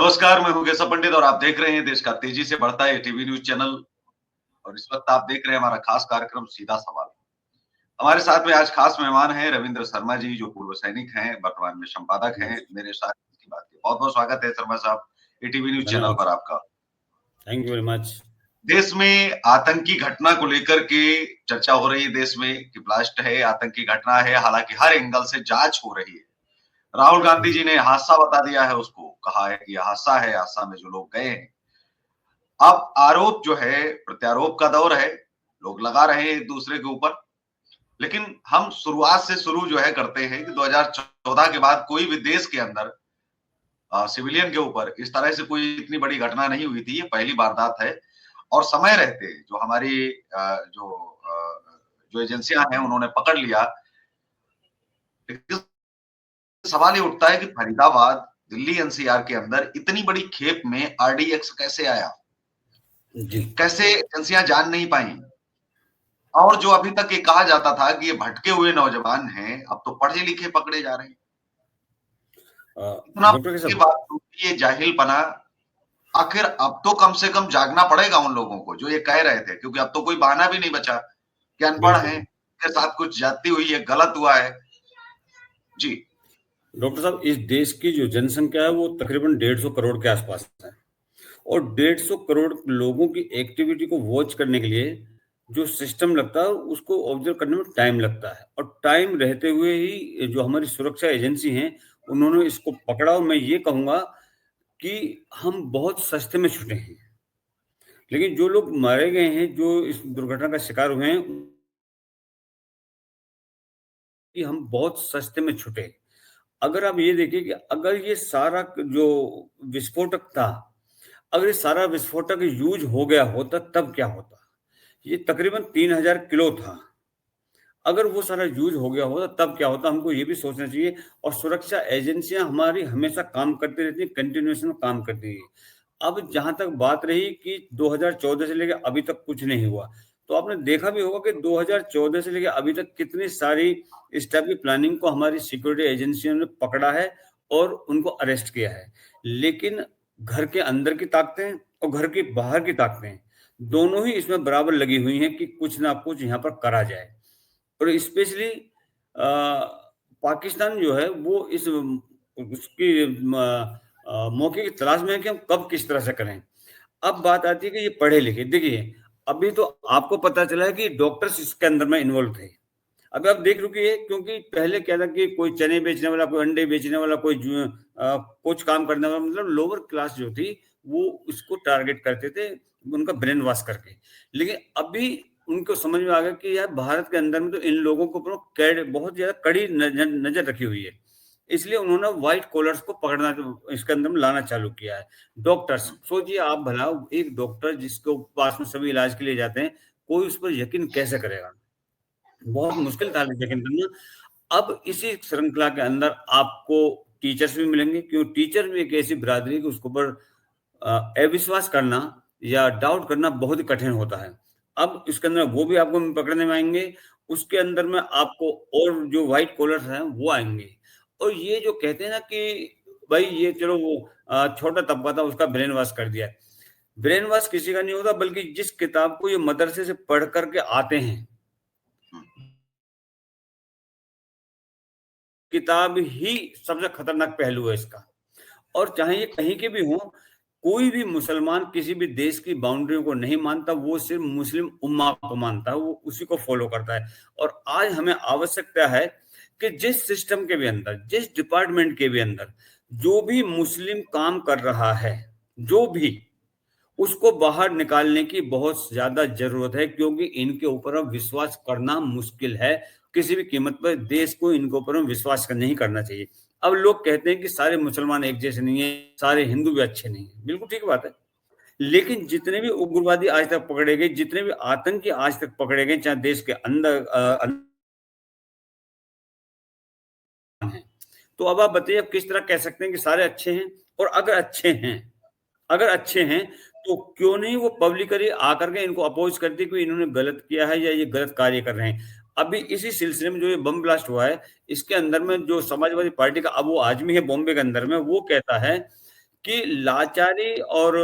नमस्कार, मैं हूँ केशव पंडित और आप देख रहे हैं देश का तेजी से बढ़ता है टीवी न्यूज़ चैनल और इस वक़्त आप देख रहे हैं हमारा खास कार्यक्रम सीधा सवाल। हमारे साथ में आज खास मेहमान हैं रविंद्र शर्मा जी जो पूर्व सैनिक हैं, वर्तमान में संपादक हैं, मेरे साथ की बात है। बहुत-बहुत स्वागत है शर्मा साहब, टीवी न्यूज़ चैनल धन्यवाद। पर आपका। Thank you very much. देश में आतंकी घटना को लेकर के चर्चा हो रही है देश में कि ब्लास्ट है, आतंकी घटना है, हालाँकि हर एंगल से जाँच हो रही है। राहुल गांधी जी ने हादसा बता दिया है उसको, कहा है कि ये हादसा है, हादसा में जो लोग गए हैं। अब आरोप जो है प्रत्यारोप का दौर है, लोग लगा रहे हैं एक-दूसरे के ऊपर, लेकिन हम शुरुआत से शुरू जो है करते हैं कि 2014 के बाद कोई भी देश के अंदर सिविलियन के ऊपर इस तरह से कोई इतनी बड़ी घटना नहीं हुई थी, ये पहली वारदात है और समय रहते जो हमारी जो एजेंसियाँ हैं उन्होंने पकड़ लिया। लेकिन सवाल ये उठता है कि फरीदाबाद, दिल्ली एनसीआर के अंदर इतनी बड़ी खेप में आरडीएक्स कैसे आया? जी। कैसे एजेंसियाँ जान नहीं पाईं? और जो अभी तक ये कहा जाता था कि ये भटके हुए नौजवान हैं, अब तो पढ़े-लिखे पकड़े जा रहे हैं। इतना डॉक्टर के के साहब, बावजूद भी ये जाहिलपना, आखिर अब तो कम से कम जागना पड़ेगा उन लोगों को, जो ये कह रहे थे, क्योंकि अब तो कोई बहाना भी नहीं बचा कि अनपढ़ हैं, बिल्कुल। उनके साथ कुछ ज्यादती हुई है, गलत हुआ है। जी, डॉक्टर साहब, इस देश की जो जनसंख्या है वो तकरीबन 150 करोड़ के आसपास है और 150 करोड़ लोगों की एक्टिविटी को वॉच करने के लिए जो सिस्टम लगता है उसको ऑब्जर्व करने में टाइम लगता है और टाइम रहते हुए ही जो हमारी सुरक्षा एजेंसी हैं उन्होंने इसको पकड़ा और मैं ये कहूँगा कि हम बहुत सस्ते में छूटे हैं। लेकिन जो लोग मारे गए हैं, जो इस दुर्घटना का शिकार हुए हैं कि हम बहुत सस्ते में छूटे। अगर आप ये देखिए कि अगर ये सारा जो विस्फोटक था, अगर ये सारा विस्फोटक यूज़ हो गया होता तब क्या होता? ये तकरीबन 3000 किलो था। अगर वो सारा यूज़ हो गया होता तब क्या होता? हमको ये भी सोचना चाहिए और सुरक्षा एजेंसियाँ हमारी हमेशा काम करती रहती हैं, कंटिन्यूएशन में काम करती हैं। अब जहाँ तक बात रही कि 2014 से लेके अभी तक कुछ नहीं हुआ, तो आपने देखा भी होगा कि 2014 से लेके अभी तक कितनी सारी इस टाइप की प्लानिंग को हमारी सिक्योरिटी एजेंसियों ने पकड़ा है और उनको अरेस्ट किया है। लेकिन घर के अंदर की ताकतें और घर के बाहर की ताकतें, दोनों ही इसमें बराबर लगी हुई हैं कि कुछ ना कुछ यहाँ पर करा जाए। और स्पेशली पाकिस्तान जो है वो इस उसकी मौके की तलाश में है कि हम कब किस तरह से करें। अब बात आती है कि ये पढ़े-लिखे देखिए, अभी तो आपको पता चला है कि डॉक्टर्स इसके अंदर में इन्वॉल्व थे। अभी आप देख रुकिए क्योंकि पहले क्या था कि कोई चने बेचने वाला, कोई अंडे बेचने वाला, कोई कुछ काम करने वाला मतलब लोअर क्लास जो थी, वो उसको टारगेट करते थे, उनका ब्रेन वॉश करके। लेकिन अभी उनको समझ में आ गया कि यार भारत के अंदर में तो इन लोगों के ऊपर कैड बहुत ज़्यादा कड़ी नज़र रखी हुई है। इसलिए उन्होंने व्हाइट कॉलर्स को पकड़ना इसके अंदर में लाना चालू किया है। डॉक्टर्स, सोचिए आप भला एक डॉक्टर जिसको पास में सभी इलाज के लिए जाते हैं, कोई उस पर यकीन कैसे करेगा? बहुत मुश्किल था लेकिन करना। अब इसी श्रृंखला के अंदर आपको टीचर्स भी मिलेंगे क्यों टीचर भी एक ऐसी बिरादरी है कि उसके ऊपर अविश्वास करना या डाउट करना बहुत ही कठिन होता है। अब इसके अंदर वो भी आपको पकड़ने में आएँगे, उसके अंदर में आपको और जो व्हाइट कॉलर्स हैं वो आएँगे। और ये जो कहते हैं ना कि भई ये चलो वो छोटा तबका था उसका ब्रेन वॉश कर दिया। ब्रेन वॉश किसी का नहीं होता बल्कि जिस किताब को ये मदरसे से पढ़ कर के आते हैं किताब ही सबसे खतरनाक पहलू है इसका। और चाहे ये कहीं के भी हों, कोई भी मुसलमान किसी भी देश की बाउंड्रियों को नहीं मानता, वो सिर्फ़ मुस्लिम उम्मा को मानता है, वो उसी को फ़ॉलो करता है। और आज हमें आवश्यकता है कि जिस सिस्टम के भी अंदर, जिस डिपार्टमेंट के भी अंदर, जो भी मुस्लिम काम कर रहा है, जो भी उसको बाहर निकालने की बहुत ज़्यादा ज़रूरत है क्योंकि इनके ऊपर अब विश्वास करना मुश्किल है। किसी भी कीमत पर देश को इनके ऊपर हम विश्वास नहीं करना चाहिए। अब लोग कहते हैं कि सारे मुसलमान एक जैसे नहीं हैं, सारे हिंदू भी अच्छे नहीं हैं। बिल्कुल ठीक बात है। लेकिन जितने भी उग्रवादी आज तक पकड़े गए, जितने भी आतंकी आज तक पकड़े गए, चाहे देश के अंदर हैं। तो अब आप बताइए, अब किस तरह कह सकते हैं कि सारे अच्छे हैं? और अगर अच्छे हैं तो क्यों नहीं वो पब्लिकली आकर के इनको अपोज करती कि इन्होंने गलत किया है या ये गलत कार्य कर रहे हैं। अभी इसी सिलसिले में जो ये बम ब्लास्ट हुआ है, इसके अंदर में जो समाजवादी पार्टी का अब वो आदमी है बॉम्बे के अंदर में, वो कहता है कि लाचारी और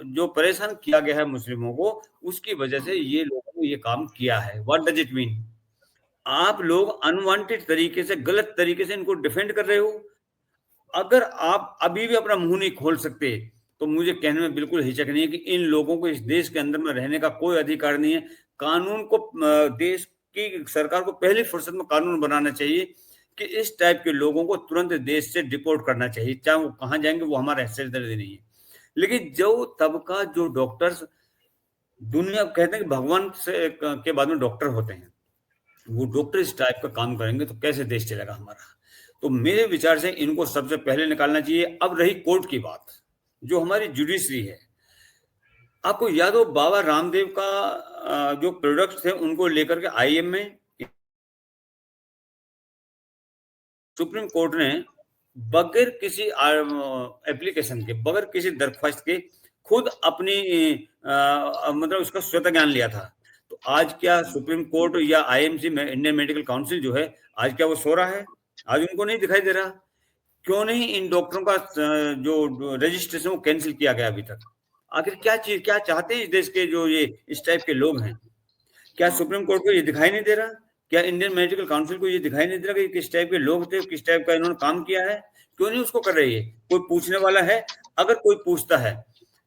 जो परेशान किया गया है मुस्लिमों को, उसकी वजह से ये लोगों ने ये काम किया है। What does it mean? आप लोग अनवांटेड तरीके से, गलत तरीके से इनको डिफेंड कर रहे हो। अगर आप अभी भी अपना मुंह नहीं खोल सकते, तो मुझे कहने में बिल्कुल हिचक नहीं है कि इन लोगों को इस देश के अंदर में रहने का कोई अधिकार नहीं है। कानून को देश की सरकार को पहली फुर्सत में कानून बनाना चाहिए कि इस टाइप के लोगों को तुरंत देश से डिपोर्ट करना चाहिए, चाहे वो कहाँ जाएंगे, वो हमारा हैसियत नहीं है। लेकिन जो तबका, जो डॉक्टर्स दुनिया कहते हैं कि भगवान से के बाद में डॉक्टर होते हैं, वो डॉक्टर इस टाइप का काम करेंगे तो कैसे देश चलेगा हमारा? तो मेरे विचार से इनको सबसे पहले निकालना चाहिए। अब रही कोर्ट की बात, जो हमारी जुडिशरी है, आपको याद हो बाबा रामदेव का जो प्रोडक्ट्स थे उनको लेकर के आईएम में सुप्रीम कोर्ट ने बगैर किसी एप्लीकेशन के, बगैर किसी दरख्वास्त के खुद अपनी मतलब उसका स्वतः ज्ञान लिया था। तो आज क्या सुप्रीम कोर्ट या आईएमसी, इंडियन मेडिकल काउंसिल जो है, आज क्या वो सो रहा है? आज उनको नहीं दिखाई दे रहा। क्यों नहीं इन डॉक्टरों का जो रजिस्ट्रेशन वो कैंसिल किया गया अभी तक? आखिर क्या चीज, क्या चाहते हैं इस देश के जो ये इस टाइप के लोग हैं? क्या सुप्रीम कोर्ट को ये दिखाई नहीं दे रहा? क्या इंडियन मेडिकल काउंसिल को ये दिखाई नहीं दे रहा कि किस टाइप के लोग थे, किस टाइप का इन्होंने काम किया है? क्यों नहीं उसको कर रही है? कोई पूछने वाला है? अगर कोई पूछता है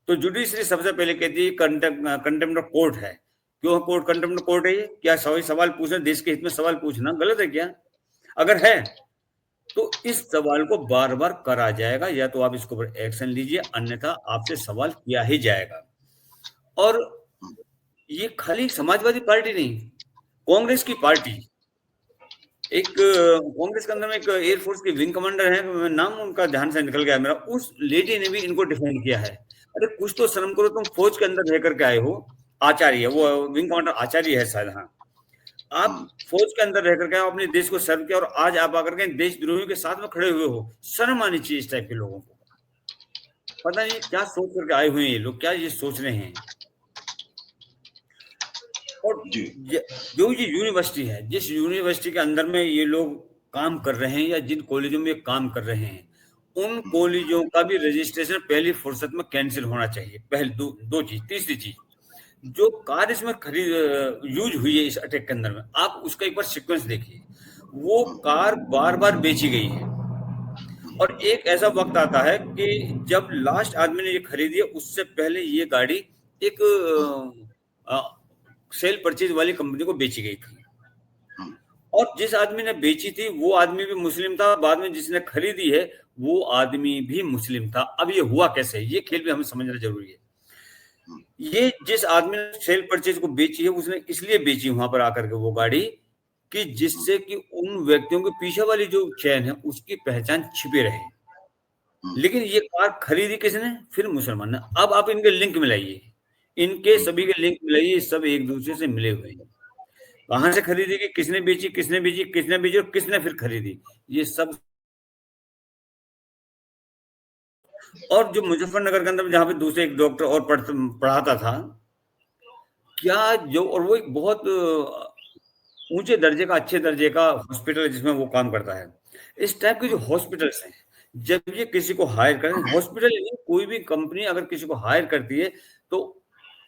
तो जुडिशरी सबसे पहले कहती है कंटेम्प्ट ऑफ कोर्ट है। क्यों कोर्ट कंटेम्प्ट ऑफ कोर्ट है? ये क्या सही सवाल पूछना, देश के हित में सवाल पूछना गलत है क्या? अगर है तो इस सवाल को बार बार करा जाएगा, या तो आप इसके ऊपर एक्शन लीजिए, अन्यथा आपसे सवाल किया ही जाएगा। और ये खाली समाजवादी पार्टी नहीं, कांग्रेस की पार्टी, एक कांग्रेस के अंदर में एक एयरफोर्स की विंग कमांडर है, नाम उनका ध्यान से निकल गया मेरा, उस लेडी ने भी इनको डिफेंड किया है। अरे कुछ तो शर्म करो, तुम फौज के अंदर रह करके आए हो। आचार्य, वो विंग कमांडर आचार्य है शायद, हाँ। आप फौज के अंदर रह करके आओ, अपने देश को सर्व किया, और आज आप आकर के देशद्रोहियों के साथ में खड़े हुए हो। शर्म आनी चाहिए इस टाइप के लोगों को। पता नहीं क्या सोच करके आए हुए हैं ये लोग, क्या ये सोच रहे हैं। और जो ये यूनिवर्सिटी है, जिस यूनिवर्सिटी के अंदर में ये लोग काम कर रहे हैं, या जिन कॉलेजों में काम कर रहे हैं, उन कॉलेजों का भी रजिस्ट्रेशन पहली फुर्सत में कैंसिल होना चाहिए। पहले दो चीज। तीसरी चीज, जो कार इसमें यूज हुई है इस अटैक के अंदर में, आप उसका एक बार सीक्वेंस देखिए। वो कार बार बार बेची गई है, और एक ऐसा वक्त आता है कि जब लास्ट आदमी ने ये खरीदी है, उससे पहले ये गाड़ी एक सेल परचेज वाली कंपनी को बेची गई थी। और जिस आदमी ने बेची थी वो आदमी भी मुस्लिम था, बाद में जिसने खरीदी है वो आदमी भी मुस्लिम था। अब ये हुआ कैसे, ये खेल भी हमें समझना जरूरी है। ये जिस आदमी ने सेल परचेज को बेची है, उसने इसलिए बेची वहां पर आकर के वो गाड़ी, कि जिससे कि उन व्यक्तियों के पीछे वाली जो चैन है उसकी पहचान छिपी रहे। लेकिन ये कार खरीदी किसने? फिर मुसलमान ने। अब आप इनके लिंक मिलाइए, इनके सभी के लिंक मिलाइए, सब एक दूसरे से मिले हुए हैं। कहां से खरीदी गई, किसने बेची, किसने बेची, किसने बेची, और किसने फिर खरीदी, ये सब। और जो मुजफ्फरनगर के अंदर जहां पे दूसरे एक डॉक्टर और पढ़ाता था, क्या जो, और वो एक बहुत ऊंचे दर्जे का, अच्छे दर्जे का हॉस्पिटल जिसमें वो काम करता है। इस टाइप के जो हॉस्पिटल्स हैं, जब ये किसी को हायर करें, हॉस्पिटल नहीं, कोई भी कंपनी अगर किसी को हायर करती है तो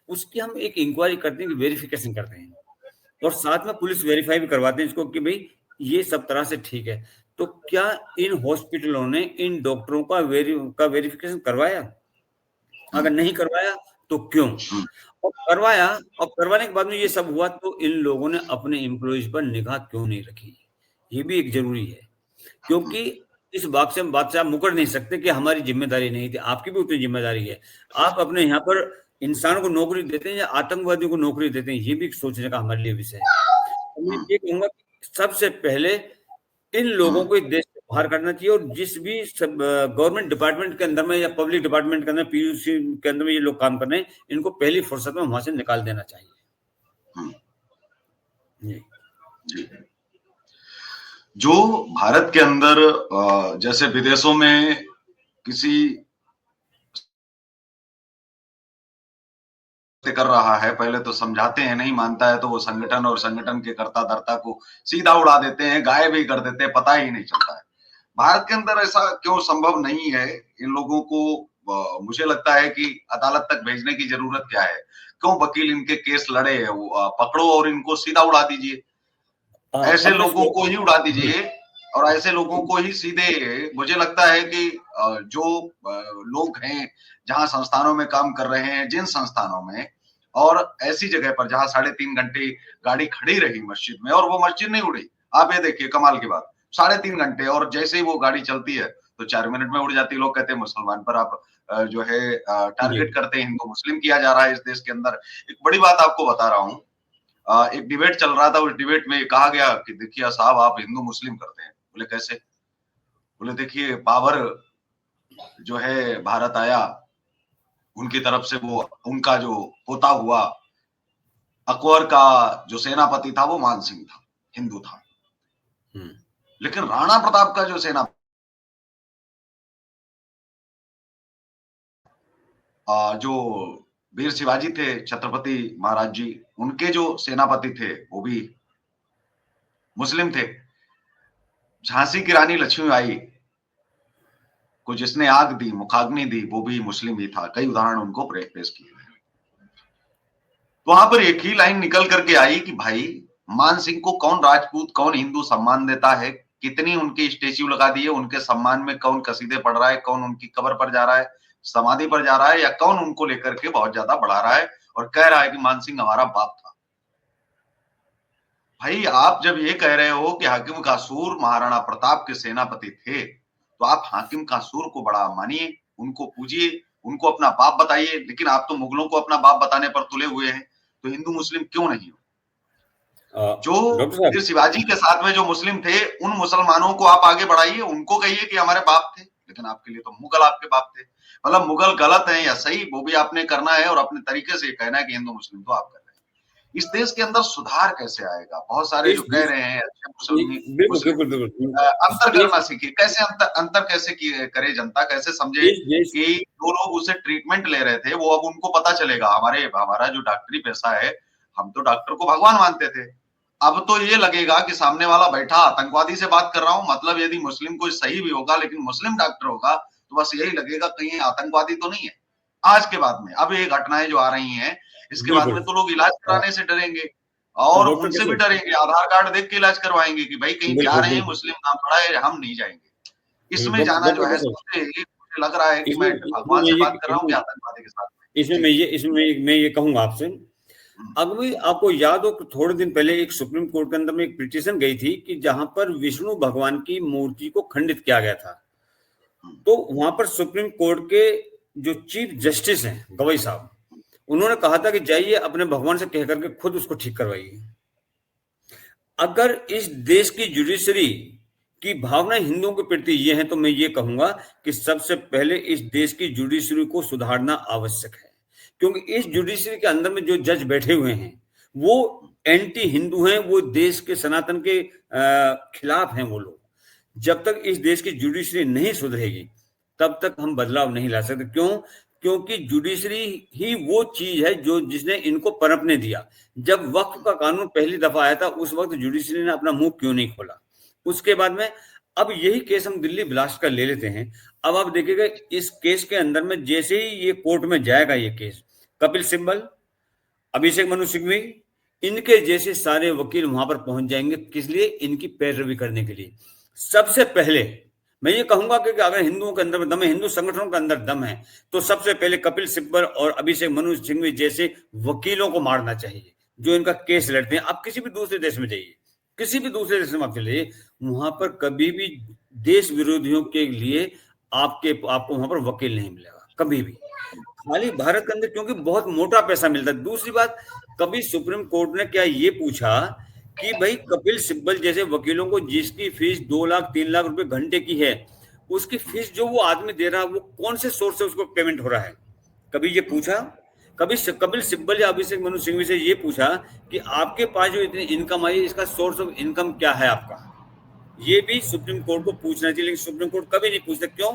उसकी हम एक इंक्वायरी करते हैं, वेरिफिकेशन करते हैं, और साथ में पुलिस वेरीफाई भी करवाते हैं इसको कि भाई ये सब तरह से ठीक है। तो क्या इन हॉस्पिटलों ने इन डॉक्टरों का वेरिफिकेशन करवाया? अगर नहीं करवाया तो क्यों? और करवाया, और करवाने के बाद में ये सब हुआ, तो इन लोगों ने अपने एम्प्लॉइज पर निगाह क्यों नहीं रखी? ये भी एक जरूरी है, क्योंकि इस बात से आप मुकर नहीं सकते कि हमारी जिम्मेदारी नहीं थी। आपकी भी उतनी जिम्मेदारी है। आप अपने यहाँ पर इंसानों को नौकरी देते हैं या आतंकवादियों को नौकरी देते हैं, ये भी सोचने का हमारे लिए विषय है। मैं ये कहूंगा कि सबसे पहले इन लोगों को इस देश से बाहर करना चाहिए, और जिस भी गवर्नमेंट डिपार्टमेंट के अंदर में या पब्लिक डिपार्टमेंट के अंदर, पीयूसी के अंदर में ये लोग काम कर रहे हैं, इनको पहली फुर्सत में वहां से निकाल देना चाहिए। जी। जो भारत के अंदर जैसे विदेशों में किसी कर रहा है, पहले तो समझाते हैं, नहीं मानता है तो वो संगठन और संगठन के कर्ता धर्ता को सीधा उड़ा देते हैं, गायब ही कर देते हैं, पता ही नहीं चलता है। भारत के अंदर ऐसा क्यों संभव नहीं है इन लोगों को मुझे लगता है कि अदालत तक भेजने की जरूरत क्या है? क्यों वकील इनके केस लड़े? पकड़ो और इनको सीधा उड़ा दीजिए। ऐसे अब मैं लोगों को ही उड़ा जी, दीजिए और ऐसे लोगों को ही सीधे। मुझे लगता है कि जो लोग हैं, जहां संस्थानों में काम कर रहे हैं, जिन संस्थानों में और ऐसी जगह पर जहां 3.5 घंटे गाड़ी खड़ी रही मस्जिद में और वो मस्जिद नहीं उड़ी। आप ये देखिए कमाल की बात, 3.5 घंटे, और जैसे ही वो गाड़ी चलती है तो 4 मिनट में उड़ जाती है। लोग कहते हैं मुसलमान पर आप जो है जी, टारगेट करते हैं, हिंदू मुस्लिम किया जा रहा है इस देश के अंदर। एक बड़ी बात आपको बता रहा हूँ, एक डिबेट चल रहा था, उस डिबेट में कहा गया कि देखिए साहब आप हिंदू मुस्लिम करते हैं। बोले कैसे? बोले देखिए बाबर जो है भारत आया, उनकी तरफ से वो उनका जो पोता हुआ अकबर का जो सेनापति था वो मान सिंह था, हिंदू था। हम्म, लेकिन राणा प्रताप का जो सेना जो वीर शिवाजी थे, छत्रपति महाराज जी, उनके जो सेनापति थे वो भी मुस्लिम थे। झांसी की रानी लक्ष्मीबाई को जिसने आग दी, मुखाग्नि दी, वो भी मुस्लिम ही था। कई उदाहरण उनको पेश किए गए। तो वहां पर एक ही लाइन निकल करके आई कि भाई मान सिंह को कौन राजपूत, कौन हिंदू सम्मान देता है? कितनी उनकी स्टेच्यू लगा दी है, उनके सम्मान में कौन कसीदे पढ़ रहा है, कौन उनकी कब्र पर जा रहा है, समाधि पर जा रहा है, या कौन उनको लेकर के बहुत ज्यादा बढ़ा रहा है और कह रहा है कि मान सिंह हमारा बाप था। भाई आप जब ये कह रहे हो कि हाकिम कासूर महाराणा प्रताप के सेनापति थे, तो आप हाकिम कासूर को बड़ा मानिए, उनको पूजिए, उनको अपना बाप बताइए। लेकिन आप तो मुगलों को अपना बाप बताने पर तुले हुए हैं, तो हिंदू मुस्लिम क्यों नहीं हो? जो डॉक्टर साहब, फिर शिवाजी के साथ में जो मुस्लिम थे, उन मुसलमानों को आप आगे बढ़ाइए, उनको कहिए कि हमारे बाप थे। लेकिन आपके लिए तो मुगल आपके बाप थे। मतलब मुगल गलत है या सही, वो भी आपने करना है और अपने तरीके से कहना है कि हिंदू मुस्लिम तो आप कर रहे हैं। इस देश के अंदर सुधार कैसे आएगा? बहुत सारे इस जो कह देश रहे हैं अच्छे मुस्लिम बिल्कुल, मुस्लिम बिल्कुल, बिल्कुल। अंतर इस करना सीखिए। कैसे अंतर अंतर कैसे करे जनता, कैसे समझे इस देश कि जो लोग उसे ट्रीटमेंट ले रहे थे वो अब उनको पता चलेगा। हमारा जो डॉक्टरी पेशा है, हम तो डॉक्टर को भगवान मानते थे, अब तो ये लगेगा कि सामने वाला बैठा आतंकवादी से बात कर रहा हूँ। मतलब यदि मुस्लिम कोई सही भी होगा लेकिन मुस्लिम डॉक्टर होगा तो बस यही लगेगा कहीं आतंकवादी तो नहीं है। आज के बाद में अब ये घटनाएं जो आ रही हैं, इसके बाद बिल्कुल। में तो लोग इलाज अ, कराने से डरेंगे और डॉक्टर उनसे भी कैसे डरेंगे। आधार कार्ड देख के इलाज करवाएंगे कि भाई कहीं जा बिल्कुल, रहे हैं, बिल्कुल। मुस्लिम नाम पड़ा है, हम नहीं जाएंगे। बिल्कुल, इसमें जाना जो डॉक्टर है कैसे सबसे, मुझे लग रहा है कि इसमें मैं इसमें भगवान मैं से ये बात कर रहा हूँ कि आतंकवादी के साथ में। जी। इसमें मैं ये कहूँगा आपसे, हम्म, अभी आपको याद हो कि थोड़े दिन पहले एक सुप्रीम कोर्ट के अंदर में एक पिटीशन गई थी कि जहां पर विष्णु भगवान की मूर्ति को खंडित किया गया था। हम्म, तो वहां पर सुप्रीम कोर्ट के जो चीफ जस्टिस हैं गवई साहब, उन्होंने कहा था कि जाइए अपने भगवान से कह करके खुद उसको ठीक करवाइए। अगर इस देश की जुडिशरी की भावना हिंदुओं के प्रति ये है तो मैं ये कहूंगा कि सबसे पहले इस देश की जुडिशरी को सुधारना आवश्यक है, क्योंकि इस जुडिशरी के अंदर में जो जज बैठे हुए हैं वो एंटी हिंदू हैं, वो देश के सनातन के खिलाफ हैं वो लोग। जब तक इस देश की जुडिशरी नहीं सुधरेगी तब तक हम बदलाव नहीं ला सकते। क्यों? क्योंकि जुडिशरी ही वो चीज है जो जिसने इनको पनपने दिया। जब वक्फ का कानून पहली दफा आया था उस वक्त जुडिशरी ने अपना मुंह क्यों नहीं खोला? उसके बाद में अब यही केस हम दिल्ली ब्लास्ट का ले लेते हैं। अब आप देखिएगा इस केस के अंदर में जैसे ही ये कोर्ट में जाएगा ये केस, कपिल सिब्बल, अभिषेक मनु सिंघवी, इनके जैसे सारे वकील वहां पर पहुंच जाएंगे। किस लिए? इनकी पैरवी करने के लिए। सबसे पहले मैं ये कहूंगा कि अगर हिंदुओं के अंदर दम है, हिंदू संगठनों के अंदर दम है, तो सबसे पहले कपिल सिब्बल और अभिषेक मनु सिंघवी जैसे वकीलों को मारना चाहिए जो इनका केस लड़ते हैं। आप किसी भी दूसरे देश में जाइए, किसी भी दूसरे देश में आप चलिए, वहां पर कभी भी देश विरोधियों के लिए आपको वहां पर वकील नहीं मिलेगा कभी भी। खाली भारत के अंदर क्योंकि बहुत मोटा पैसा मिलता है। दूसरी बात, कभी सुप्रीम कोर्ट ने क्या ये पूछा कि भाई कपिल सिब्बल जैसे वकीलों को जिसकी फीस 2 लाख 3 लाख रुपए घंटे की है, उसकी फीस जो वो आदमी दे रहा है वो कौन से सोर्स से उसको पेमेंट हो रहा है? कभी ये पूछा? कभी कपिल सिब्बल या अभिषेक मनु सिंघवी से ये पूछा कि आपके पास जो इतनी इनकम आई इसका सोर्स ऑफ इनकम क्या है आपका? ये भी सुप्रीम कोर्ट को पूछना चाहिए, लेकिन सुप्रीम कोर्ट कभी नहीं पूछता। क्यों?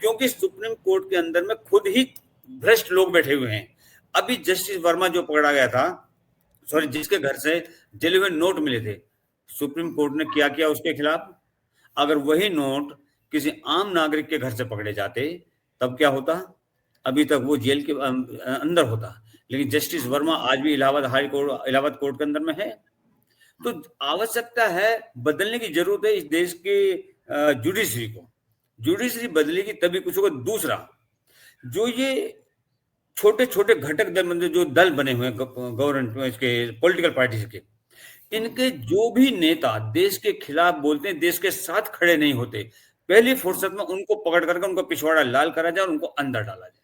क्योंकि सुप्रीम कोर्ट के अंदर में खुद ही भ्रष्ट लोग बैठे हुए हैं। अभी जस्टिस वर्मा जो पकड़ा गया था, सॉरी, जिसके घर से जले हुए नोट मिले थे, सुप्रीम कोर्ट ने क्या किया उसके खिलाफ? अगर वही नोट किसी आम नागरिक के घर से पकड़े जाते तब क्या होता? अभी तक वो जेल के अंदर होता, लेकिन जस्टिस वर्मा आज भी इलाहाबाद कोर्ट के अंदर में है। तो आवश्यकता है, बदलने की जरूरत है इस देश के जुडिशरी को। जुडिशरी बदलेगी तभी कुछ होगा। दूसरा, जो ये छोटे छोटे घटक दल, मतलब जो दल बने हुए हैं गवर्नमेंट के पॉलिटिकल पार्टीज के, इनके जो भी नेता देश के खिलाफ बोलते हैं, देश के साथ खड़े नहीं होते, पहली फुर्सत में उनको पकड़ करके उनका पिछवाड़ा लाल करा जाए और उनको अंदर डाला जाए।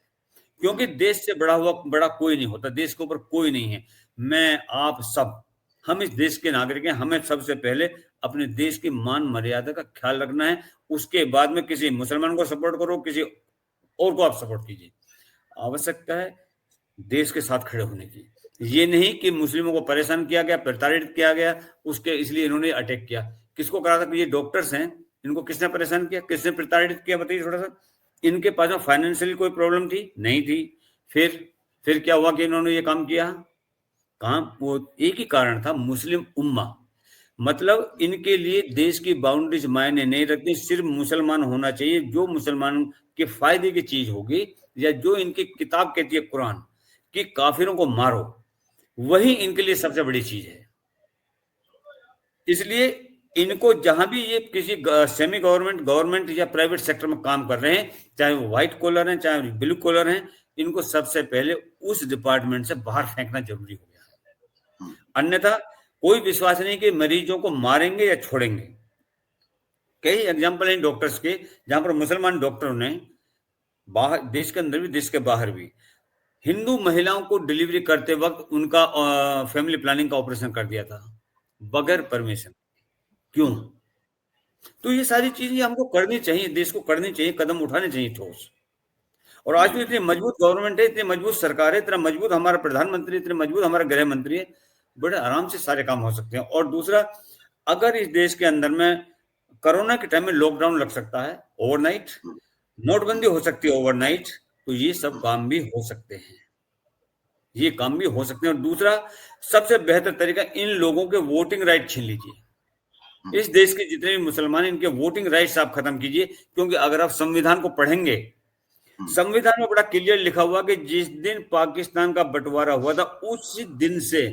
क्योंकि देश से बड़ा कोई नहीं होता, देश के ऊपर कोई नहीं है। मैं, आप सब, हम इस देश के नागरिक हैं। हमें सबसे पहले अपने देश की मान मर्यादा का ख्याल रखना है। उसके बाद में किसी मुसलमान को सपोर्ट करो, किसी और को आप सपोर्ट कीजिए। आवश्यकता है देश के साथ खड़े होने की। ये नहीं कि मुस्लिमों को परेशान किया गया, प्रताड़ित किया गया, उसके इसलिए इन्होंने अटैक किया। किसको करा था? ये डॉक्टर्स हैं, इनको किसने परेशान किया, किसने प्रताड़ित किया, बताइए थोड़ा सा। इनके पास में फाइनेंशियली कोई प्रॉब्लम थी? नहीं थी। फिर क्या हुआ कि इन्होंने ये काम किया? काम वो एक ही कारण था, मुस्लिम उम्मा। मतलब इनके लिए देश की बाउंड्रीज मायने नहीं रखती, सिर्फ मुसलमान होना चाहिए। जो मुसलमान के फायदे की चीज होगी, या जो इनकी किताब कहती है कुरान कि काफिरों को मारो, वही इनके लिए सबसे बड़ी चीज है। इसलिए इनको जहां भी ये किसी सेमी गवर्नमेंट या प्राइवेट सेक्टर में काम कर रहे हैं, चाहे वो व्हाइट कॉलर हैं चाहे ब्लू कॉलर हैं, इनको सबसे पहले उस डिपार्टमेंट से बाहर फेंकना जरूरी हो गया है। अन्यथा कोई विश्वास नहीं कि मरीजों को मारेंगे या छोड़ेंगे। कई एग्जाम्पल हैं डॉक्टर्स के, जहां पर मुसलमान डॉक्टरों ने बाहर, देश के अंदर भी देश के बाहर भी, हिंदू महिलाओं को डिलीवरी करते वक्त उनका फैमिली प्लानिंग का ऑपरेशन कर दिया था बगैर परमिशन। क्यों? तो ये सारी चीजें हमको करनी चाहिए, देश को करनी चाहिए, कदम उठाने चाहिए ठोस। और आज तो इतनी मजबूत गवर्नमेंट है, इतनी मजबूत सरकार है, इतना मजबूत हमारा प्रधानमंत्री, इतने मजबूत हमारा गृह मंत्री है, बड़े आराम से सारे काम हो सकते हैं। और दूसरा, अगर इस देश के अंदर में कोरोना के टाइम में लॉकडाउन लग सकता है ओवरनाइट, नोटबंदी हो सकती है ओवरनाइट, तो ये सब काम भी हो सकते हैं, ये काम भी हो सकते हैं। और दूसरा, सबसे बेहतर तरीका, इन लोगों के वोटिंग राइट छीन लीजिए। इस देश के जितने भी मुसलमान, इनके वोटिंग राइट्स आप खत्म कीजिए। क्योंकि अगर आप संविधान को पढ़ेंगे, संविधान में बड़ा क्लियर लिखा हुआ कि जिस दिन पाकिस्तान का बंटवारा हुआ था, उस दिन से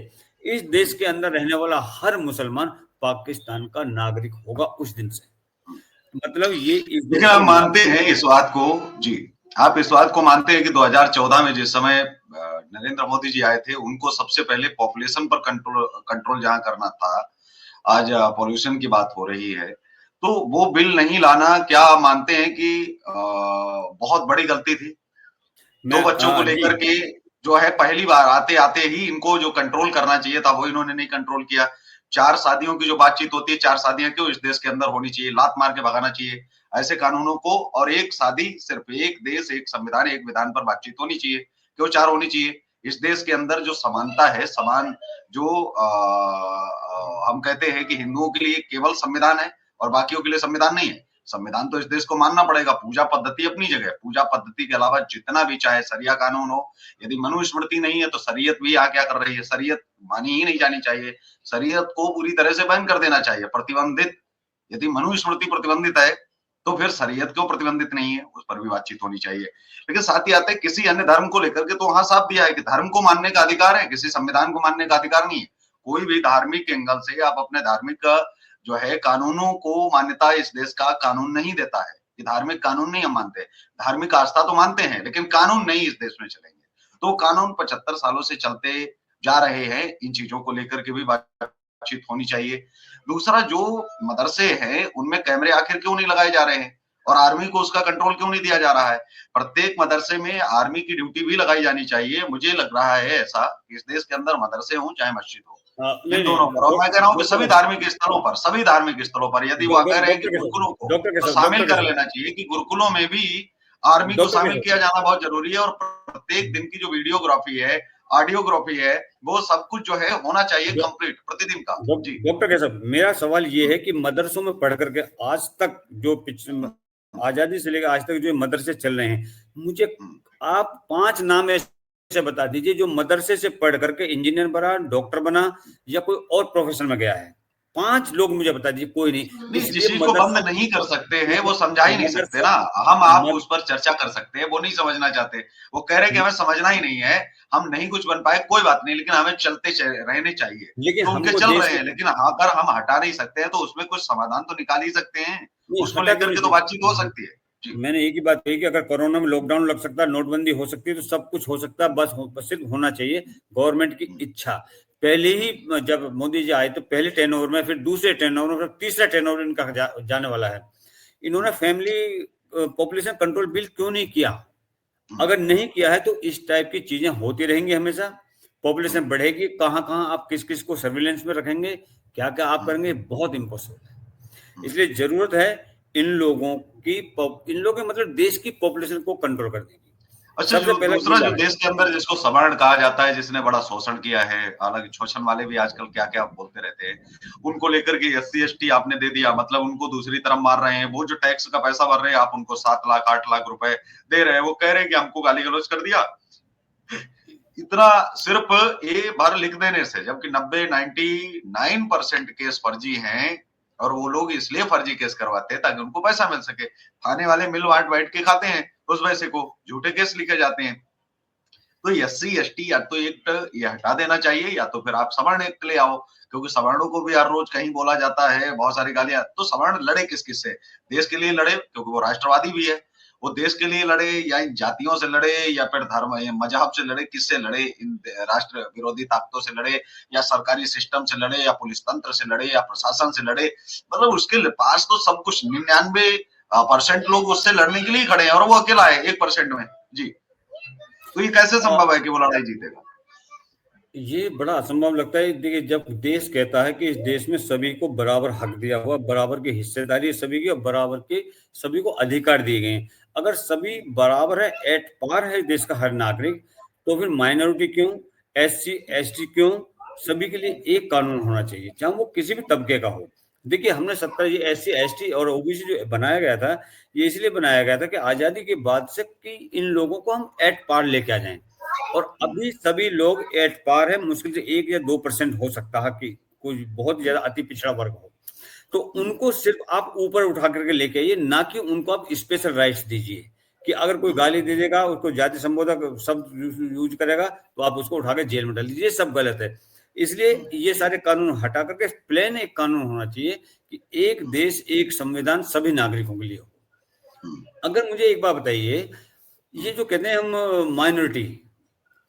इस देश के अंदर रहने वाला हर मुसलमान पाकिस्तान का नागरिक होगा, उस दिन से। मतलब ये लेकिन आप मानते हैं इस बात को जी, आप इस बात को मानते हैं कि 2014 में जिस समय नरेंद्र मोदी जी आए थे, उनको सबसे पहले पॉपुलेशन पर कंट्रोल जहां करना था, आज पॉल्यूशन की बात हो रही है, तो वो बिल नहीं लाना, क्या आप मानते हैं कि बहुत बड़ी गलती थी? 2 बच्चों को लेकर के जो है, पहली बार आते आते ही इनको जो कंट्रोल करना चाहिए था वो इन्होंने नहीं कंट्रोल किया। 4 शादियों की जो बातचीत होती है, 4 शादियां क्यों इस देश के अंदर होनी चाहिए, लात मार के भगाना चाहिए ऐसे कानूनों को, और एक शादी सिर्फ एक देश, एक संविधान, एक विधान पर बातचीत होनी चाहिए, क्यों 4 होनी चाहिए? इस देश के अंदर जो समानता है, समान जो हम कहते हैं कि हिंदुओं के लिए केवल संविधान है और बाकियों के लिए संविधान नहीं है। संविधान तो इस देश को मानना पड़ेगा। पूजा पद्धति अपनी जगह, पूजा पद्धति के अलावा जितना भी चाहे शरिया कानून हो, यदि मनुस्मृति नहीं है तो शरीयत भी क्या कर रही है, शरीयत मानी ही नहीं जानी चाहिए। शरीयत को पूरी तरह से बैन कर देना चाहिए, प्रतिबंधित। यदि मनुस्मृति प्रतिबंधित है तो फिर शरीयत क्यों प्रतिबंधित नहीं है, उस पर भी बातचीत होनी चाहिए। लेकिन साथ ही आते हैं किसी अन्य धर्म को लेकर के, तो वहां साफ दिया है कि धर्म को मानने का अधिकार है, किसी संविधान को मानने का अधिकार नहीं है। कोई भी धार्मिक एंगल से आप अपने धार्मिक जो है कानूनों को मान्यता इस देश का कानून नहीं देता है। ये धार्मिक कानून नहीं हम मानते, धार्मिक आस्था तो मानते हैं, लेकिन कानून नहीं इस देश में चलेंगे। तो कानून 75 सालों से चलते जा रहे हैं, इन चीजों को लेकर के भी बातचीत होनी चाहिए। दूसरा, जो मदरसे हैं उनमें कैमरे आखिर क्यों नहीं लगाए जा रहे हैं, और आर्मी को उसका कंट्रोल क्यों नहीं दिया जा रहा है? प्रत्येक मदरसे में आर्मी की ड्यूटी भी लगाई जानी चाहिए। मुझे लग रहा है ऐसा, इस देश के अंदर मदरसे हों चाहे मस्जिद हो, इन दोनों पर। और मैं कह रहा हूँ कि सभी धार्मिक स्थलों पर यदि वो कह रहे हैं कि गुरुकुलों को, तो शामिल कर लेना चाहिए कि गुरुकुलों में भी आर्मी को शामिल किया जाना बहुत जरूरी है। और प्रत्येक दिन की जो वीडियोग्राफी है, ऑडियोग्राफी है, वो सब कुछ जो है होना चाहिए कंप्लीट प्रतिदिन का। डॉक्टर कैसब, मेरा सवाल ये है कि मदरसों में पढ़ करके आज तक जो आजादी से लेकर आज तक जो मदरसे चल रहे हैं, मुझे आप 5 नाम ऐसे बता दीजिए जो मदरसे से पढ़ करके इंजीनियर बना, डॉक्टर बना या कोई और प्रोफेशन में गया है। 5 लोग मुझे बता दीजिए, कोई नहीं। नहीं, जिस इसलिए चीज को बंद मदरसा नहीं कर सकते हैं वो समझा ही नहीं सकते मदरसा ना। हम आप मद उस पर चर्चा कर सकते हैं, वो नहीं समझना चाहते। वो कह रहे हैं कि हमें समझना ही नहीं है, हम नहीं कुछ बन पाए, कोई बात नहीं, लेकिन हमें चलते रहने चाहिए। लेकिन तो उनके हमको चल देश रहे के हैं, लेकिन अगर हम हटा नहीं सकते हैं तो उसमें कुछ समाधान तो निकाल ही सकते हैं। नहीं उसको हटा लेकर क्यों के तो नहीं बातचीत हो सकते? सकती है। जी। मैंने एक ही बात कही कि अगर कोरोना में लॉकडाउन लग सकता है, नोटबंदी हो सकती है, तो सब कुछ हो सकता है, बस सिर्फ होना चाहिए गवर्नमेंट की इच्छा। पहले ही जब मोदी जी आए तो पहले टेन ओवर में, फिर दूसरे टेन ओवर में, फिर तीसरा टेन ओवर इनका जाने वाला है। इन्होंने फैमिली पॉपुलेशन कंट्रोल बिल क्यों नहीं किया? अगर नहीं किया है तो इस टाइप की चीजें होती रहेंगी हमेशा। पॉपुलेशन बढ़ेगी, कहाँ कहाँ आप किस किस को सर्विलेंस में रखेंगे, क्या क्या आप करेंगे, बहुत इम्पॉसिबल है। इसलिए जरूरत है इन लोगों इन लोगों के मतलब देश की पॉपुलेशन को कंट्रोल करने की। अच्छा, सबसे जो पहला दूसरा जो इलाज देश के अंदर जिसको सवर्ण कहा जाता है, जिसने बड़ा शोषण किया है, हालांकि शोषण वाले भी आजकल क्या क्या बोलते रहते हैं, उनको लेकर के एससी एसटी आपने दे दिया, मतलब उनको दूसरी तरफ मार रहे हैं। वो जो टैक्स का पैसा भर रहे हैं, आप उनको 7 लाख 8 लाख रुपए दे रहे हैं, वो कह रहे हैं कि हमको गाली गलौज कर दिया। इतना सिर्फ ए भर लिख देने से, जबकि 99% केस फर्जी हैं, और वो लोग इसलिए फर्जी केस करवाते हैं ताकि उनको पैसा मिल सके। थाने वाले मिल बांट बैठ के खाते हैं उस पैसे को, झूठे केस लिखे जाते हैं। तो एससी एसटी या तो एक्ट ये हटा देना चाहिए, या तो फिर आप सवर्ण एक्ट ले आओ, क्योंकि सवर्णों को भी हर रोज कहीं बोला जाता है, बहुत सारी गालियां। तो सवर्ण लड़े किस किस से? देश के लिए लड़े, क्योंकि वो राष्ट्रवादी भी है। वो देश के लिए लड़े, या इन जातियों से लड़े, या फिर धर्म या मजहब से लड़े, किससे लड़े? इन राष्ट्र विरोधी ताकतों से लड़े, या सरकारी सिस्टम से लड़े, या पुलिस तंत्र से लड़े, या प्रशासन से लड़े। मतलब उसके पास तो सब कुछ 99% लोग उससे लड़ने के लिए खड़े हैं, और वो अकेला है 1% में। जी। तो ये कैसे अ, संभव है कि वो लड़ाई जीतेगा? ये बड़ा असंभव लगता है। देखिए, जब देश कहता है कि इस देश में सभी को बराबर हक दिया हुआ, बराबर की हिस्सेदारी है सभी की, और बराबर के सभी को अधिकार दिए गए हैं। अगर सभी बराबर है, एट पार है देश का हर नागरिक, तो फिर माइनॉरिटी क्यों, एससी एसटी क्यों? सभी के लिए एक कानून होना चाहिए, चाहे वो किसी भी तबके का हो। देखिए, हमने 70 ये एससी एसटी और ओबीसी जो बनाया गया था, ये इसलिए बनाया गया था कि आजादी के बाद से कि इन लोगों को हम एट पार लेके आ जाएं। और अभी सभी लोग एट पार है, मुश्किल से 1 या 2% हो सकता है कि कोई बहुत ज्यादा अति पिछड़ा वर्ग हो, तो उनको सिर्फ आप ऊपर उठा करके लेके आइए, ना कि उनको आप स्पेशल राइट्स दीजिए कि अगर कोई गाली दे देगा, उसको जाति संबोधक शब्द यूज करेगा, तो आप उसको उठा के जेल में डाल दीजिए। सब गलत है। इसलिए ये सारे कानून हटा करके प्लेन एक कानून होना चाहिए कि एक देश एक संविधान सभी नागरिकों के लिए हो। अगर मुझे एक बात बताइए, ये जो कहते हैं हम माइनॉरिटी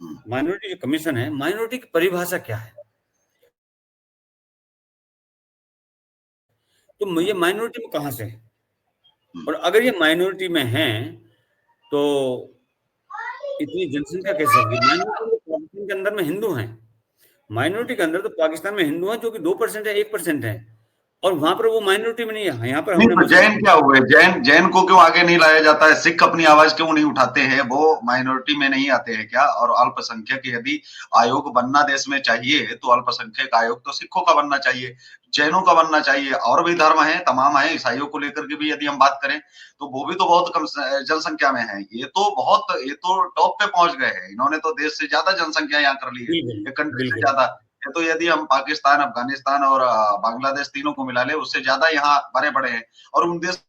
माइनॉरिटी जो कमीशन है, माइनॉरिटी की परिभाषा क्या है? तो ये माइनॉरिटी में कहाँ से है? और अगर ये माइनॉरिटी में हैं, तो इतनी जनसंख्या कैसे होगी? माइनॉरिटी तो पाकिस्तान के अंदर में हिंदू हैं। माइनॉरिटी के अंदर तो पाकिस्तान में हिंदू हैं जो कि 2% है, 1% है, और वहां पर वो माइनॉरिटी में नहीं है। यहाँ पर नहीं, हमने तो जैन मुसलमान। क्या हुए? जैन जैन को क्यों आगे नहीं लाया जाता है? सिख अपनी आवाज क्यों नहीं उठाते हैं? वो माइनॉरिटी में नहीं आते हैं क्या? और अल्पसंख्यक यदि आयोग बनना देश में चाहिए, तो अल्पसंख्यक आयोग तो सिखों का बनना चाहिए, जैनों का बनना चाहिए। और भी धर्म है, तमाम है। ईसाइयों को लेकर के भी यदि हम बात करें, तो वो भी तो बहुत कम जनसंख्या में है। ये तो टॉप पे पहुंच गए हैं। इन्होंने तो देश से ज्यादा जनसंख्या यहाँ कर ली है, बिल्कुल, एक कंट्री से बिल्कुल। ज्यादा। ये तो यदि हम पाकिस्तान, अफगानिस्तान और बांग्लादेश तीनों को मिला ले, उससे ज्यादा यहाँ भरे पड़े हैं। और उन देश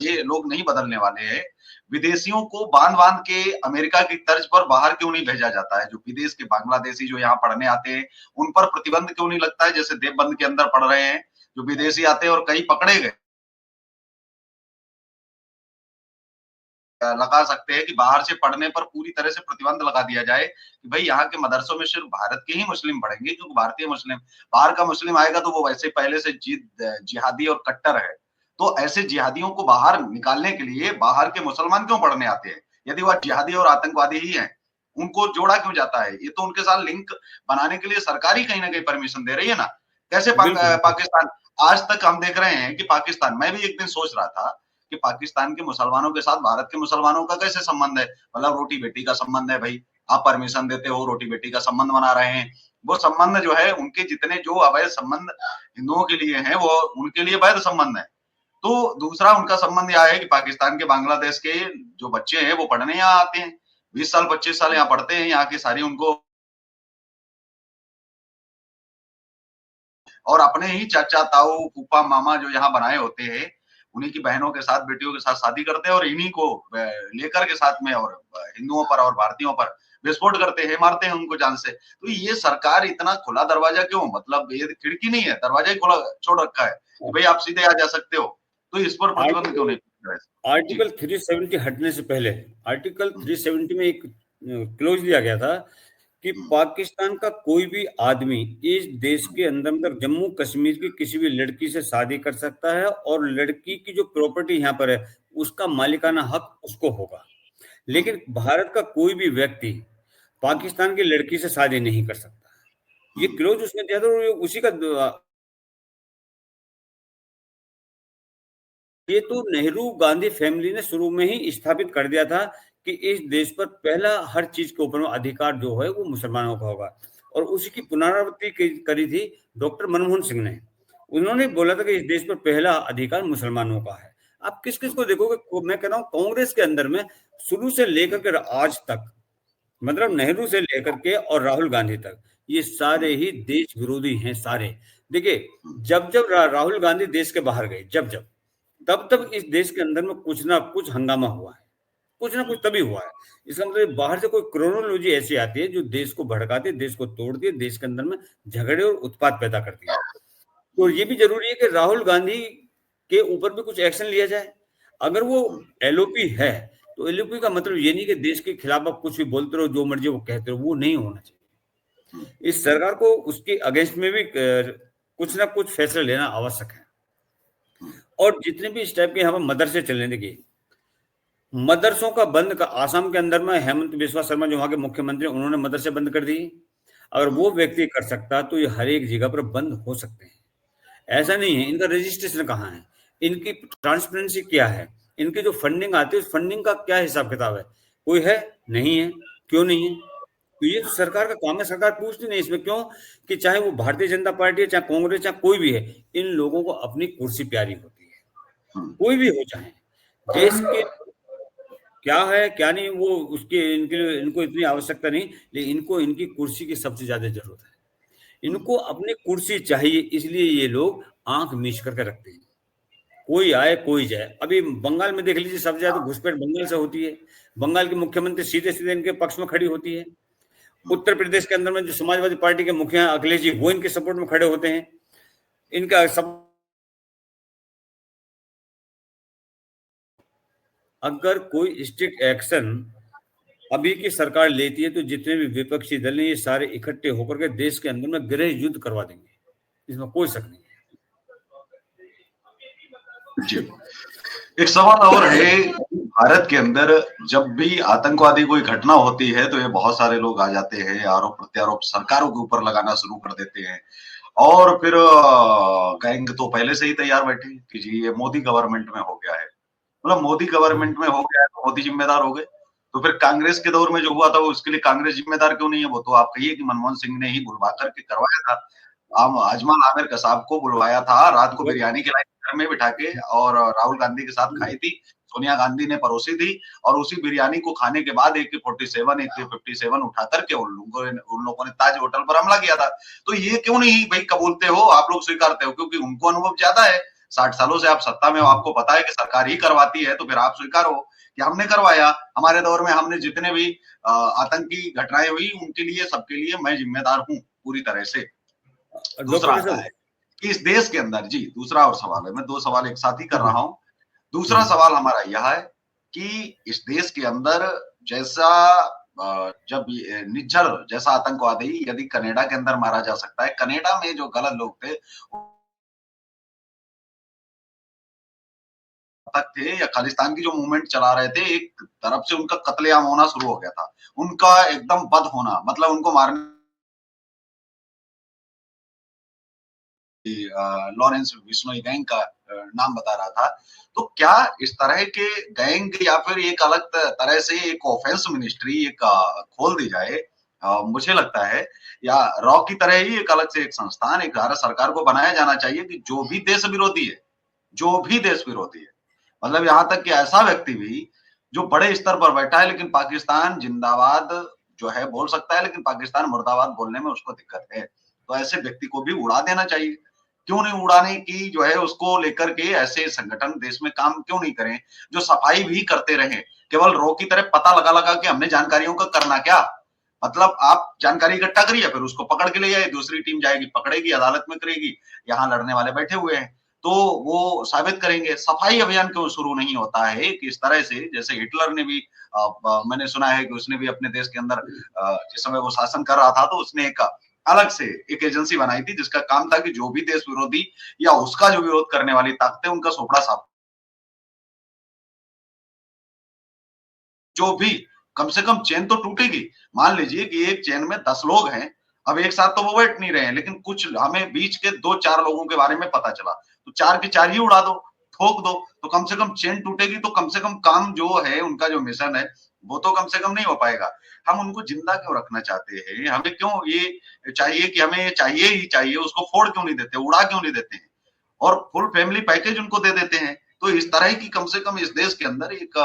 ये लोग नहीं बदलने वाले हैं। विदेशियों को बांध-बांध के अमेरिका की तर्ज पर बाहर क्यों नहीं भेजा जाता है? जो विदेश के बांग्लादेशी जो यहाँ पढ़ने आते हैं, उन पर प्रतिबंध क्यों नहीं लगता है? जैसे देवबंद के अंदर पढ़ रहे हैं, जो विदेशी आते हैं और कई पकड़े गए। लगा सकते हैं कि बाहर से पढ़ने पर पूरी तरह से प्रतिबंध लगा दिया जाए कि भाई यहाँ के मदरसों में सिर्फ भारत के ही मुस्लिम पढ़ेंगे, क्योंकि भारतीय मुस्लिम, बाहर का मुस्लिम आएगा तो वो वैसे पहले से जिहादी और कट्टर है। तो ऐसे जिहादियों को बाहर निकालने के लिए बाहर के मुसलमान क्यों पढ़ने आते हैं? यदि वह जिहादी और आतंकवादी ही हैं, उनको जोड़ा क्यों जाता है? ये तो उनके साथ लिंक बनाने के लिए सरकार ही कहीं ना कहीं परमिशन दे रही है ना। कैसे बिल्कुल, पाकिस्तान, आज तक हम देख रहे हैं कि पाकिस्तान, मैं भी एक दिन सोच रहा था कि पाकिस्तान के मुसलमानों के साथ भारत के मुसलमानों का कैसे संबंध है? मतलब रोटी बेटी का संबंध है भाई। आप परमिशन देते हो, रोटी बेटी का संबंध बना रहे हैं। वो संबंध जो है, उनके जितने जो अवैध संबंध हिंदुओं के लिए हैं, वो उनके लिए वैध संबंध है। तो दूसरा उनका संबंध यह है कि पाकिस्तान के, बांग्लादेश के जो बच्चे हैं वो पढ़ने यहाँ आते हैं, 20 साल 25 साल यहाँ पढ़ते हैं, यहाँ की सारी उनको और अपने ही चाचा, ताऊ, फूफा, मामा जो यहाँ बनाए होते हैं, उन्हीं की बहनों के साथ, बेटियों के साथ शादी करते हैं और इन्हीं को लेकर के साथ में और हिंदुओं पर और भारतीयों पर विस्फोट करते हैं, मारते हैं उनको जान से। तो ये सरकार इतना खुला दरवाजा क्यों? मतलब ये खिड़की नहीं है, दरवाजा ही खुला छोड़ रखा है कि भाई आप सीधे आ जा सकते हो। तो इस पर प्रतिबंध क्यों नहीं? जी। आर्टिकल 370 हटने से पहले आर्टिकल 370 में एक क्लोज दिया गया था कि पाकिस्तान का कोई भी आदमी इस देश के अंदर जम्मू कश्मीर की किसी भी लड़की से शादी कर सकता है और लड़की की जो प्रॉपर्टी यहाँ पर है उसका मालिकाना हक उसको होगा। लेकिन भारत का कोई भी व्यक्ति पाकिस्तान की लड़की से शादी नहीं कर सकता। ये क्लोज उसने दिया था और उसी का ये तो नेहरू गांधी फैमिली ने शुरू में ही स्थापित कर दिया था कि इस देश पर पहला हर चीज के ऊपर अधिकार जो है वो मुसलमानों का होगा। और उसी की पुनरावृत्ति करी थी डॉक्टर मनमोहन सिंह ने। उन्होंने बोला था कि इस देश पर पहला अधिकार मुसलमानों का है। आप किस किस को देखोगे, मैं कह रहा हूँ कांग्रेस के अंदर में शुरू से लेकर के आज तक, मतलब नेहरू से लेकर के और राहुल गांधी तक, ये सारे ही देश विरोधी हैं सारे। देखिए, जब जब राहुल गांधी देश के बाहर गए, तब तब इस देश के अंदर में कुछ ना कुछ हंगामा हुआ है, कुछ ना कुछ तभी हुआ है। इसका मतलब बाहर से कोई क्रोनोलॉजी ऐसी आती है जो देश को भड़काती है, देश को तोड़ती है, देश के अंदर में झगड़े और उत्पात पैदा करती है। तो ये भी जरूरी है कि राहुल गांधी के ऊपर भी कुछ एक्शन लिया जाए। अगर वो एलओपी है तो एलओपी का मतलब ये नहीं कि देश के खिलाफ आप कुछ भी बोलते रहो, जो मर्जी वो कहते रहो, वो नहीं होना चाहिए। इस सरकार को उसके अगेंस्ट में भी कुछ ना कुछ फैसला लेना आवश्यक है। और जितने भी इस टाइप के यहाँ पर मदरसे चलने देखिए, मदरसों का बंद का आसाम के अंदर में हेमंत बिस्वा शर्मा जो वहां के मुख्यमंत्री, उन्होंने मदरसे बंद कर दिए। अगर वो व्यक्ति कर सकता तो ये हर एक जगह पर बंद हो सकते हैं। ऐसा नहीं है। इनका रजिस्ट्रेशन कहाँ है, इनकी ट्रांसपेरेंसी क्या है, इनकी जो फंडिंग आती है उस फंडिंग का क्या हिसाब किताब है, कोई है? नहीं है। क्यों नहीं है? तो ये तो सरकार का काम है, सरकार पूछती नहीं इसमें। क्यों? कि चाहे वो भारतीय जनता पार्टी है, चाहे कांग्रेस, चाहे कोई भी है, इन लोगों को अपनी कुर्सी प्यारी होती है, कोई भी हो। चाहे देश के क्या है क्या नहीं वो उसके इनके लिए इनको इतनी आवश्यकता नहीं, लेकिन इनको इनकी कुर्सी की सबसे ज्यादा जरूरत है। इनको अपनी कुर्सी चाहिए, इसलिए ये लोग आंख मीच करके रखते हैं, कोई आए कोई जाए। अभी बंगाल में देख लीजिए, सबसे ज्यादा घुसपैठ बंगाल से होती है। बंगाल की मुख्यमंत्री सीधे सीधे इनके पक्ष में खड़ी होती है। उत्तर प्रदेश के अंदर में जो समाजवादी पार्टी के मुखिया अखिलेश जी, वो इनके सपोर्ट में खड़े होते हैं। इनका सब अगर कोई स्ट्रिक्ट एक्शन अभी की सरकार लेती है तो जितने भी विपक्षी दल हैं ये सारे इकट्ठे होकर के देश के अंदर में गृह युद्ध करवा देंगे, इसमें कोई शक नहीं है। जी, एक सवाल और है। भारत के अंदर जब भी आतंकवादी कोई घटना होती है तो ये बहुत सारे लोग आ जाते हैं, आरोप प्रत्यारोप सरकारों के ऊपर लगाना शुरू कर देते हैं और फिर गैंग तो पहले से ही तैयार बैठे कि जी ये मोदी गवर्नमेंट में हो गया है। मतलब मोदी गवर्नमेंट में हो गया है तो मोदी जिम्मेदार हो गए। तो फिर कांग्रेस के दौर में जो हुआ था वो उसके लिए कांग्रेस जिम्मेदार क्यों नहीं है? वो तो आप कहिए कि मनमोहन सिंह ने ही बुलवा करके करवाया था। अजमान आमिर कसाब को बुलवाया था, रात को बिरयानी खिलाई घर में बिठा के और राहुल गांधी के साथ खाई थी, सोनिया गांधी ने परोसी थी और उसी बिरयानी को खाने के बाद AK-47 AK-57 उठा करके उन लोगों ने ताज होटल पर हमला किया था। तो ये क्यों नहीं भाई कबूलते हो, आप लोग स्वीकारते हो? क्योंकि उनको अनुभव ज्यादा है, 60 सालों से आप सत्ता में हो, आपको पता है कि सरकार ही करवाती है, तो फिर आप स्वीकारो कि हमने करवाया, हमारे दौर में हमने जितने भी आतंकी घटनाएं हुई उनके लिए, सबके लिए मैं जिम्मेदार हूँ पूरी तरह से। दूसरा आता है कि इस देश के अंदर, जी दूसरा और सवाल है, मैं 2 सवाल एक साथ ही कर रहा हूं। दूसरा सवाल हमारा यह है कि इस देश के अंदर जैसा जब निज्जर जैसा आतंकवादी यदि कनाडा के अंदर मारा जा सकता है, कनाडा में जो गलत लोग थे थे या खालिस्तान की जो मूवमेंट चला रहे थे, एक तरफ से उनका कत्लेआम होना शुरू हो गया था, उनका एकदम बद होना, मतलब उनको मारने लॉरेंस बिश्नोई गैंग का नाम बता रहा था। तो क्या इस तरह के गैंग या फिर एक अलग तरह से एक ऑफेंस मिनिस्ट्री एक खोल दी जाए, मुझे लगता है, या रॉ की तरह ही एक अलग से एक संस्थान एक भारत सरकार को बनाया जाना चाहिए कि जो भी देश विरोधी है, जो भी देश विरोधी है, मतलब यहाँ तक कि ऐसा व्यक्ति भी जो बड़े स्तर पर बैठा है लेकिन पाकिस्तान जिंदाबाद जो है बोल सकता है, लेकिन पाकिस्तान मुर्दाबाद बोलने में उसको दिक्कत है, तो ऐसे व्यक्ति को भी उड़ा देना चाहिए। क्यों नहीं उड़ाने की जो है उसको लेकर के ऐसे संगठन देश में काम क्यों नहीं करें, जो सफाई भी करते रहें। केवल रॉ की तरह पता लगा के हमने जानकारियों का करना क्या? मतलब आप जानकारी इकट्ठा करिए, फिर उसको पकड़ के ले जाइए, दूसरी टीम जाएगी, पकड़ेगी, अदालत में करेगी। यहाँ लड़ने वाले बैठे हुए हैं, तो वो साबित करेंगे। सफाई अभियान क्यों शुरू नहीं होता है कि इस तरह से, जैसे हिटलर ने भी मैंने सुना है कि उसने भी अपने देश के अंदर जिस समय वो शासन कर रहा था, तो उसने एक अलग से एक एजेंसी बनाई थी जिसका काम था कि जो भी देश विरोधी या उसका जो विरोध करने वाली ताकतें, उनका सोपड़ा साफ, जो भी कम से कम चेन तो टूटेगी। मान लीजिए कि एक चेन में 10 लोग हैं, अब एक साथ तो वो बैठ नहीं रहे हैं, लेकिन कुछ हमें बीच के 2-4 लोगों के बारे में पता चला, तो 4 के 4 ही उड़ा दो, ठोक दो, तो कम से कम चेन टूटेगी, तो कम से कम काम जो है, उनका जो मिशन है, वो तो कम से कम नहीं हो पाएगा। हम उनको जिंदा क्यों रखना चाहते हैं? हमें क्यों ये चाहिए कि हमें ये चाहिए ही चाहिए, उसको फोड़ क्यों नहीं देते, उड़ा क्यों नहीं देते हैं? और फुल फैमिली पैकेज उनको दे देते हैं। तो इस तरह की कम से कम इस देश के अंदर एक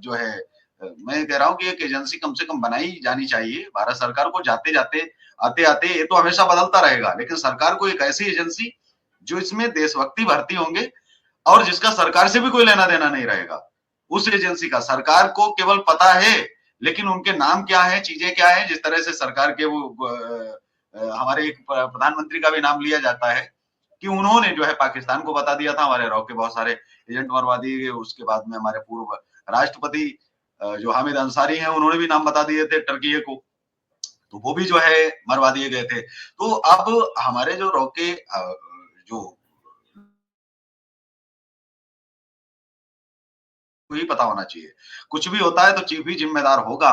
जो है मैं कह रहा हूँ कि एक एजेंसी कम से कम बनाई जानी चाहिए भारत सरकार को। जाते जाते आते आते ये तो हमेशा बदलता रहेगा, लेकिन सरकार को एक ऐसी एजेंसी जो इसमें देशभक्ति भर्ती होंगे और जिसका सरकार से भी कोई लेना देना नहीं रहेगा, उस एजेंसी का सरकार को केवल पता है, लेकिन उनके नाम क्या है, चीजें क्या है, जिस तरह से सरकार के वो हमारे एक प्रधानमंत्री का भी नाम लिया जाता है कि उन्होंने जो है पाकिस्तान को बता दिया था, हमारे रॉ के बहुत सारे एजेंट मरवा दिए। उसके बाद में हमारे पूर्व राष्ट्रपति जो हामिद अंसारी हैं, उन्होंने भी नाम बता दिए थे टर्की को, तो वो भी जो है मरवा दिए गए थे। तो अब हमारे जो रॉ के जो को ही पता होना चाहिए, कुछ भी होता है तो चीफ ही जिम्मेदार होगा,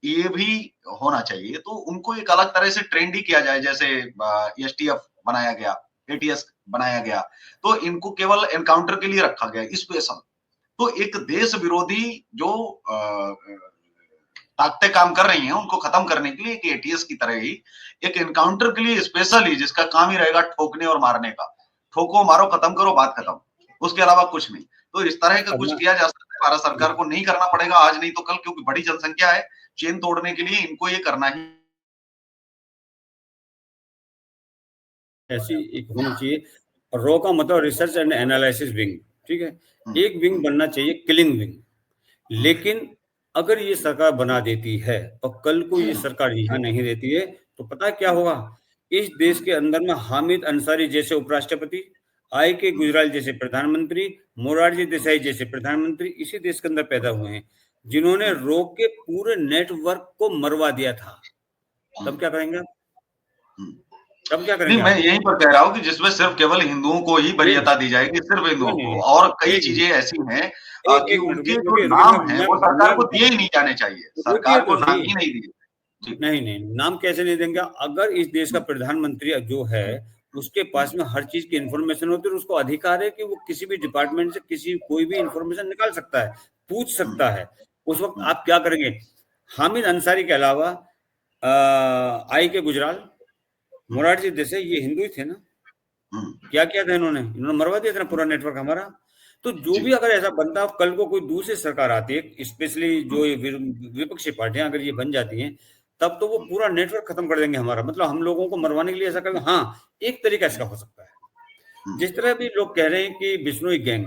ये भी होना चाहिए। तो उनको एक अलग तरह से ट्रेंड ही किया जाए, जैसे एसटीएफ बनाया गया, एटीएस बनाया गया, तो इनको केवल एनकाउंटर के लिए रखा गया स्पेशल। तो एक देश विरोधी जो ताकतें काम कर रही हैं, उनको खत्म करने के लिए एक एटीएस की तरह ही एक एनकाउंटर के लिए स्पेशल ही, जिसका काम ही रहेगा ठोकने और मारने का। ठोको, मारो, खत्म करो, बात खत्म। उसके अलावा कुछ नहीं। तो इस तरह का अब कुछ ना किया जा सकता है, भारत सरकार को नहीं करना पड़ेगा आज नहीं तो कल, क्योंकि बड़ी जनसंख्या है, चेन तोड़ने के लिए इनको ये करना ही। ऐसी एक होनी चाहिए। रॉ का मतलब रिसर्च एंड एनालिसिस विंग, ठीक है। हम्म, एक विंग बनना चाहिए किलिंग विंग। हम्म, लेकिन अगर ये सरकार बना देती है और कल को ये हम्म, सरकार यहाँ नहीं रहती है, तो पता है क्या होगा? इस देश के अंदर में हामिद अंसारी जैसे उपराष्ट्रपति, आई के गुजराल जैसे प्रधानमंत्री, मोरारजी देसाई जैसे प्रधानमंत्री इसी देश के अंदर पैदा हुए हैं, जिन्होंने रॉ के पूरे नेटवर्क को मरवा दिया था। तब क्या करेंगे आप? हम्म। तब क्या नहीं, करेंगे मैं आप? यहीं पर कह रहा हूँ कि जिसमें सिर्फ केवल हिंदुओं को ही नहीं वरीयता दी जाएगी, सिर्फ नहीं हिंदुओं नहीं को, और कई एक चीजें ऐसी हैं एक कि एक मिनट उनके रुकिए जो रुकिए रुकिए, नाम हैं वो सरकार मैं को दिए ही नहीं जाने चाहिए, रुकिए सरकार तो को नाम सही। ही नहीं दिए। जी। नहीं नहीं, नाम कैसे नहीं देंगे? अगर इस देश का प्रधानमंत्री जो है उसके पास में हर चीज की इंफॉर्मेशन होती है और उसको अधिकार है कि वो किसी भी डिपार्टमेंट से किसी कोई भी इंफॉर्मेशन निकाल सकता है, पूछ सकता है। उस वक्त आप क्या करेंगे? हामिद अंसारी के अलावा आई के गुजराल, मोरारजी देसाई, ये हिंदू ही थे ना? क्या किया था इन्होंने? इन्होंने मरवा दिया था ना पूरा नेटवर्क हमारा। तो जो जी। भी अगर ऐसा बनता, कल को कोई दूसरी सरकार आती है, स्पेशली जो ये विपक्षी पार्टियां अगर ये बन जाती हैं, तब तो वो पूरा नेटवर्क खत्म कर देंगे हमारा। मतलब हम लोगों को मरवाने के लिए ऐसा करेंगे। हाँ, एक तरीका इसका हो सकता है, जिस तरह भी लोग कह रहे हैं कि बिश्नोई गैंग,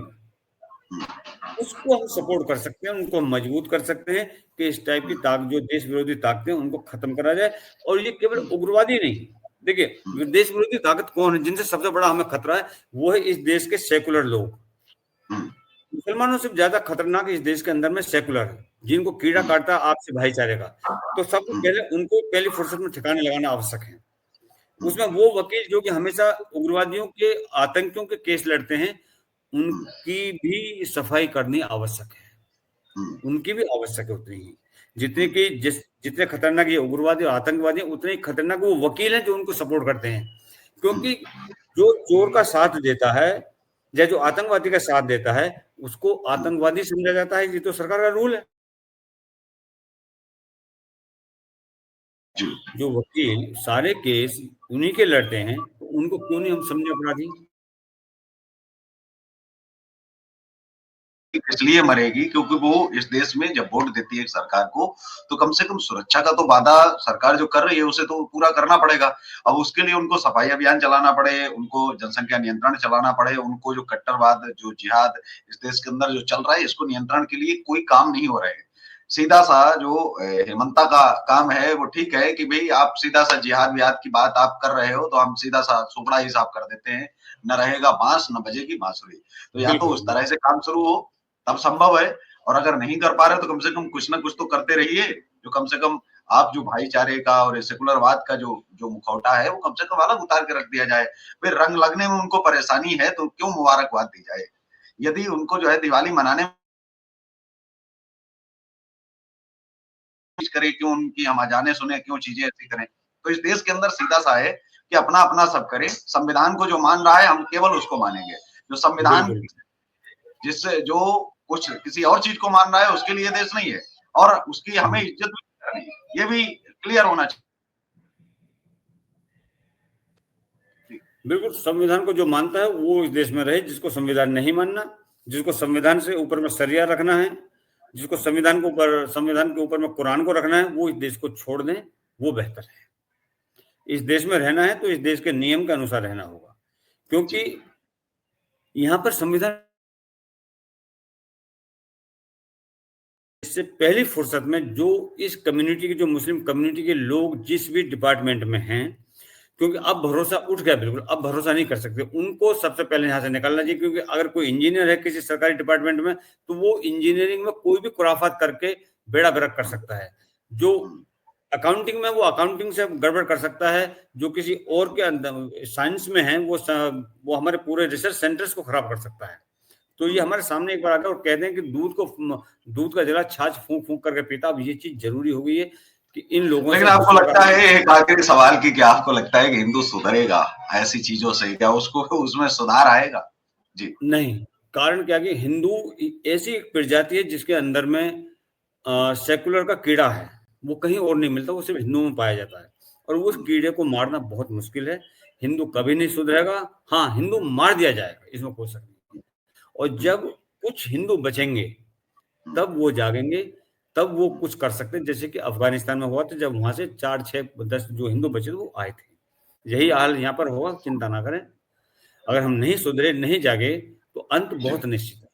उसको हम सपोर्ट कर सकते हैं, उनको हम मजबूत कर सकते हैं कि इस टाइप की जो देश विरोधी ताकतें उनको खत्म करा जाए। और ये केवल उग्रवादी नहीं, देखिए देश विरोधी ताकत कौन है जिनसे सबसे बड़ा हमें खतरा है? वो है इस देश के सेकुलर लोग। मुसलमानों से ज्यादा खतरनाक इस देश के अंदर में सेकुलर है, जिनको कीड़ा काटता है आपसी भाईचारे का। तो सबसे पहले उनको पहली फुर्सत में ठिकाने लगाना आवश्यक है। उसमें वो वकील जो कि हमेशा उग्रवादियों के, आतंकियों के केस लड़ते हैं, उनकी भी सफाई करनी आवश्यक है। उनकी भी आवश्यक है उतनी ही, जितने खतरनाक ये उग्रवादी और आतंकवादी हैं, उतने ही खतरनाक वो वकील हैं जो उनको सपोर्ट करते हैं। क्योंकि जो चोर का साथ देता है या जो आतंकवादी का साथ देता है, उसको आतंकवादी समझा जाता है। ये तो सरकार का रूल है। जो वकील सारे केस उन्हीं के लड़ते हैं, तो उनको क्यों नहीं हम समझे अपराधी? सिर्फ इसलिए मरेगी क्योंकि वो इस देश में जब वोट देती है एक सरकार को, तो कम से कम सुरक्षा का तो वादा सरकार जो कर रही है उसे तो पूरा करना पड़ेगा। अब उसके लिए उनको सफाई अभियान चलाना पड़े, उनको जनसंख्या नियंत्रण चलाना पड़े, उनको जो कट्टरवाद, जो जिहाद इस देश के अंदर जो चल रहा है, इसको नियंत्रण के लिए कोई काम नहीं हो रहा है। सीधा सा जो हेमंता का काम है वो ठीक है कि भाई आप सीधा सा जिहाद विहाद की बात आप कर रहे हो तो हम सीधा सा सुपड़ा ही साफ कर देते हैं, न रहेगा बांस न बजेगी बांसुरी। तो या तो बिल्कुल, उस तरह से काम शुरू हो तब संभव है, और अगर नहीं कर पा रहे तो कम से कम कुछ ना कुछ तो करते रहिए, जो कम से कम आप जो भाईचारे का और सेकुलरवाद का जो जो मुखौटा है वो कम से कम अलग उतार के रख दिया जाए। फिर रंग लगने में उनको परेशानी है तो क्यों मुबारकबाद दी जाए? यदि उनको जो है दिवाली मनाने करे, क्यों उनकी हम जाने सुने क्यों चीजें ऐसी करें? तो इस देश के अंदर सीधा सा है कि अपना अपना सब करें, संविधान को जो मान रहा है हम केवल उसको मानेंगे। जो संविधान बिल्कुल, जिससे जो कुछ किसी और चीज को मान रहा है उसके लिए देश नहीं है, और उसकी हमें हुँ। इज्जत भी करनी है। ये भी क्लियर होना चाहिए। बिल्कुल, संविधान को जो मानता है वो इस देश में रहे, जिसको संविधान नहीं मानना, जिसको संविधान से ऊपर में शरिया रखना है, जिसको संविधान के ऊपर में कुरान को रखना है, वो इस देश को छोड़ दें, वो बेहतर है। इस देश में रहना है तो इस देश के नियम के अनुसार रहना होगा, क्योंकि जी, यहाँ पर संविधान इससे पहली फुर्सत में जो इस कम्युनिटी के जो मुस्लिम कम्युनिटी के लोग जिस भी डिपार्टमेंट में हैं, क्योंकि अब भरोसा उठ गया बिल्कुल, अब भरोसा नहीं कर सकते। उनको सबसे पहले यहाँ से निकालना चाहिए, क्योंकि अगर कोई इंजीनियर है किसी सरकारी डिपार्टमेंट में, तो वो इंजीनियरिंग में कोई भी खुराफात करके बेड़ा गर्क कर सकता है। जो हुँ, अकाउंटिंग में वो अकाउंटिंग से गड़बड़ कर सकता है, जो किसी और के अंदर साइंस में है वो हमारे पूरे रिसर्च सेंटर्स को खराब कर सकता है। तो ये हुँ। हमारे सामने एक बार आकर और कहते हैं कि दूध का जला छाछ फूँक-फूँक करके पीता। अब ये चीज़ ज़रूरी हो गई है कि इन लोगों लेकिन से आपको दूसरों का लगता है एक आखिरी सवाल कि क्या आपको लगता है कि हिंदू सुधरेगा ऐसी चीज़ों से? क्या उसको उसमें सुधार आएगा? जी। नहीं, कारण क्या है कि हिंदू ऐसी एक प्रजाति है जिसके अंदर में सेकुलर का कीड़ा है, वो कहीं और नहीं मिलता, वो सिर्फ़ हिंदुओं में पाया जाता है और उस हुँ, कीड़े को मारना बहुत मुश्किल है। हिंदू कभी नहीं सुधरेगा। हाँ, हिंदू मार दिया जाएगा, इसमें कोई शक नहीं है। और हुँ, जब कुछ हिंदू बचेंगे, हुँ, तब वो जागेंगे, तब वो कुछ कर सकते हैं, जैसे कि अफ़गानिस्तान में हुआ था, जब वहाँ से 4, 6, 10 जो हिंदू बचे थे, वो आए थे। यही हाल यहाँ पर होगा, चिंता ना करें। अगर हम नहीं सुधरे, नहीं जागे, तो अंत जी। बहुत निश्चित है।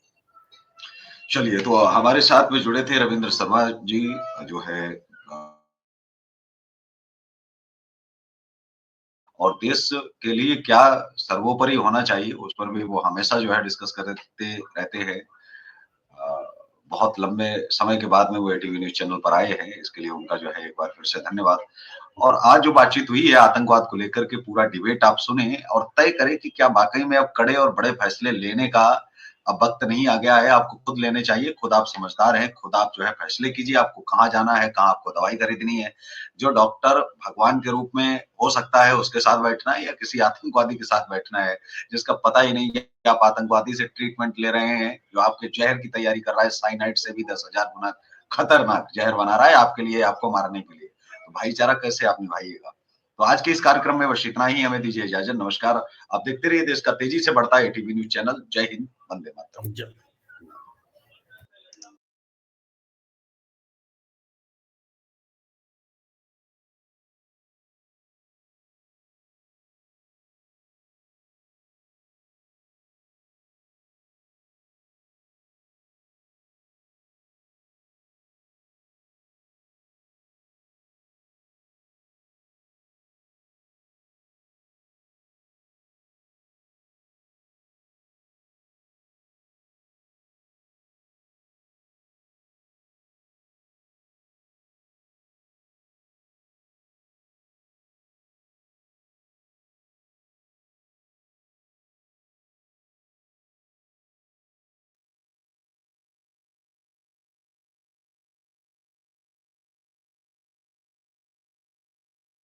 चलिए, तो हमारे साथ में जुड़े थे रविंद्र शर्मा जी, जो है और देश के लिए क्या सर्वोपरि होना चाहिए, उस पर भी वो हमेशा जो है डिस्कस करते रहते हैं। बहुत लंबे समय के बाद में वो एटीवी न्यूज़ चैनल पर आए हैं, इसके लिए उनका जो है एक बार फिर से धन्यवाद। और आज जो बातचीत हुई है आतंकवाद को लेकर के, पूरा डिबेट आप सुने और तय करें कि क्या वाक़ई में अब कड़े और बड़े फैसले लेने का अब वक़्त नहीं आ गया है, आपको खुद लेने चाहिए, खुद आप समझदार हैं, खुद आप जो है फैसले कीजिए, आपको कहाँ जाना है, कहाँ आपको दवाई खरीदनी है। जो डॉक्टर भगवान के रूप में हो सकता है उसके साथ बैठना है या किसी आतंकवादी के साथ बैठना है, जिसका पता ही नहीं है कि आप आतंकवादी से ट्रीटमेंट ले रहे हैं, जो आपके ज़हर की तैयारी कर रहा है, साइनाइड से भी 10,000 गुना खतरनाक ज़हर बना रहा है आपके लिए, आपको मारने के लिए। तो भाईचारा कैसे आप निभाइएगा? तो आज के इस कार्यक्रम में बस इतना ही, हमें दीजिए इजाज़त। नमस्कार। आप देखते रहिए देश का तेज़ी से बढ़ता एटीवी न्यूज़ चैनल। जय हिंद, वंदे मातरम। ज